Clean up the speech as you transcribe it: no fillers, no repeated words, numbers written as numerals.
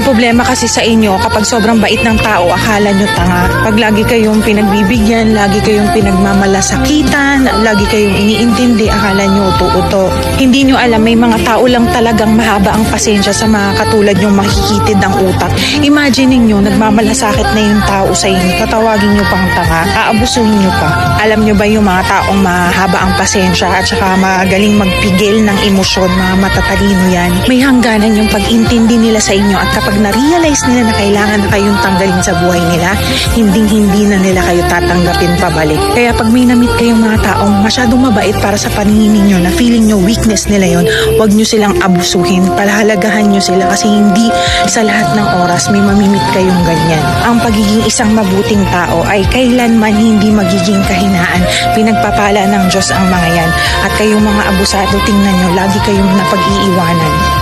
problema kasi sa inyo, kapag sobrang bait ng tao, akala nyo tanga. Pag lagi kayong pinagbibigyan, lagi kayong pinagmamalasakitan, lagi kayong iniintindi, akala nyo uto-uto. Hindi nyo alam, may mga tao lang talagang mahaba ang pasensya sa mga katulad nyong makikitid ang utak. Imagine niyo nagmamalasakit na yung tao sa inyo, tatawagin nyo pang tanga, aabusuhin nyo pa. Alam nyo ba yung mga taong mahaba ang pasensya at saka magaling magpigil ng emosyon, mga matatalino yan, may hangganan yung pag-intindi nila sa inyo, at kapag na-realize nila na kailangan na kayong tanggalin sa buhay nila, hindi na nila kayo tatanggapin pabalik. Kaya pag may na-meet kayong mga taong masyadong mabait para sa paningin ninyo, na feeling nyo weakness nila yon, huwag nyo silang abusuhin, palahalagahan nyo sila, kasi hindi sa lahat ng oras may mamimit kayong ganyan. Ang pagiging isang mabuting tao ay kailanman hindi magiging kahinaan. Pinagpapala ng Diyos ang mga yan. At kayong mga abusado, tingnan nyo, lagi kayong napag-iiwanan.